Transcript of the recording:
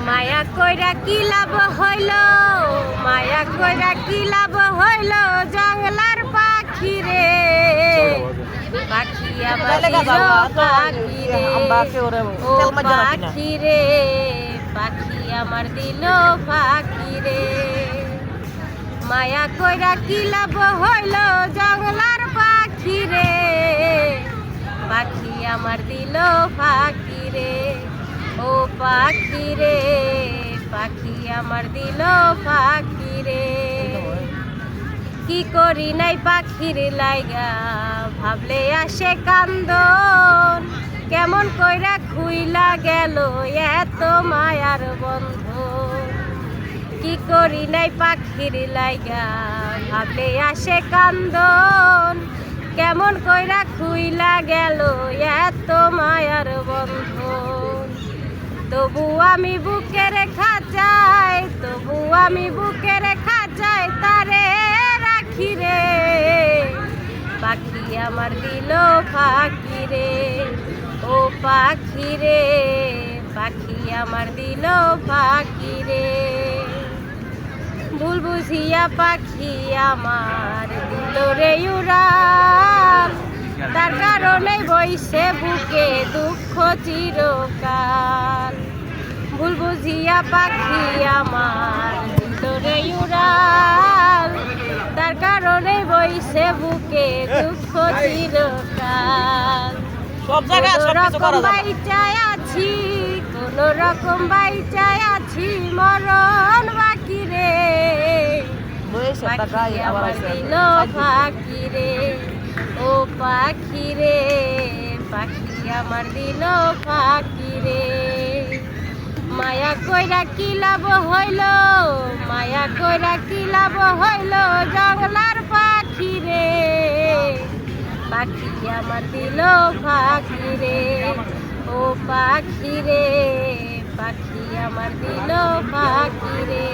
মায়া কইরা কি লাভ হইল, মায়া কইরা কি লাভ হইল, জঙ্গলার পাখি রে, পাখি আমার দিল পাখি রে, ও পাখি রে, পাখি আমার দিল পাখি রে। মায়া কইরা কি লাভ হইল, জঙ্গলার পাখি রে, পাখি আমার দিল পাখি রে, ও পাখি রে, পাখি আমার দিল পাখি রে। কি করি নাই পাখির লাইগা, ভাবলে আসে কান্দন, কেমন কইরা খুইলা গেল এত মায়ার বন্ধন। কি করি নাই পাখির লাইগা, ভাবলে আসে কান্দন, কেমন কইরা খুইলা গেল এত মায়ার বন্ধন। তবু আমি বুকে রেখা চাই, তবু আমি বুকে রেখা চাই, তারে রাখি রে, পাখি আমার দিল পাখি রে, ও পাখি রে, পাখি আমার দিল পাখি রে। ভুল বুঝিয়া পাখি আমার দিল রে উড়াল, তার কারণে বইছে বুকে দুঃখ চিরকাল। ভুল বুঝিয়া পাখি আমার দিল রে উড়াল, তার কারণে বইছে বুকে দুঃখ চিরকাল। কোন রকম বাইচায় আছি, কোন রকম বাইচায় আছি, মরণ বাকি রে, পাখি আমার দিল পাখি রে, ও পাখি রে, পাখি আমার দিল পাখি রে। মায়া কইরা কি লাভ হইল, মায়া কইরা কি লাভ হইল, জঙ্গলার পাখি রে, পাখি আমার দিল পাখি রে, ও পাখি রে, পাখি আমার দিল পাখি রে।